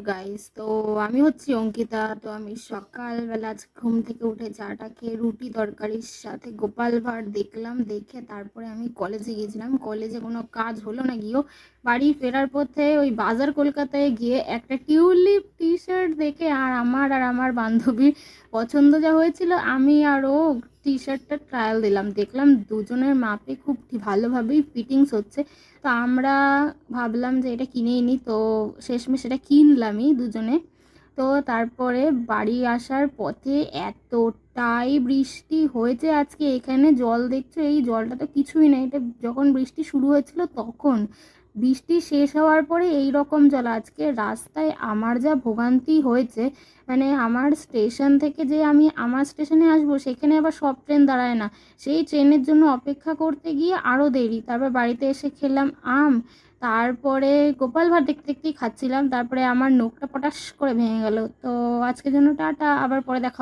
Guys, তো আমি হচ্ছি অঙ্কিতা। তো আমি সকালবেলা আজ ঘুম থেকে উঠে চাটা খেয়ে রুটি তরকারির সাথে গোপাল ভাঁড় দেখলাম। দেখে তারপরে আমি কলেজে গিয়েছিলাম। কলেজে কোনো কাজ হলো না গিয়েও বাড়ি ফেরার পথে ওই বাজার কলকাতায় গিয়ে একটা টিউলিপ টি শার্ট দেখে আর আমার বান্ধবীর পছন্দ যা হয়েছিল, আমি আর ও টি শার্টটা ট্রায়াল দিলাম। দেখলাম দুজনের মাপে খুব ভালোভাবেই ফিটিংস হচ্ছে। তো আমরা ভাবলাম যে এটা কিনেই নিই। তো শেষমেশ এটা কিনলামই দুজনে। তো তারপরে বাড়ি আসার পথে এতটাই বৃষ্টি হয়েছে আজকে। এখানে জল দেখছো, এই জলটা তো কিছুই না, এটা যখন বৃষ্টি শুরু হয়েছিল তখন। বৃষ্টি শেষ হওয়ার পরে এই রকম জল। আজকে রাস্তায় আমার যা ভোগান্তি হয়েছে, মানে আমার স্টেশন থেকে যে আমি আমার স্টেশনে আসবো সেখানে আবার সব ট্রেন দাঁড়ায় না। সেই ট্রেনের জন্য অপেক্ষা করতে গিয়ে আরও দেরি। তারপর বাড়িতে এসে খেলাম আম। তারপরে গোপাল ভাঁড় দেখতে দেখতেই খাচ্ছিলাম, তারপরে আমার নখটা পটাশ করে ভেঙে গেল। তো আজকের জন্য টাটা, আবার পরে দেখা।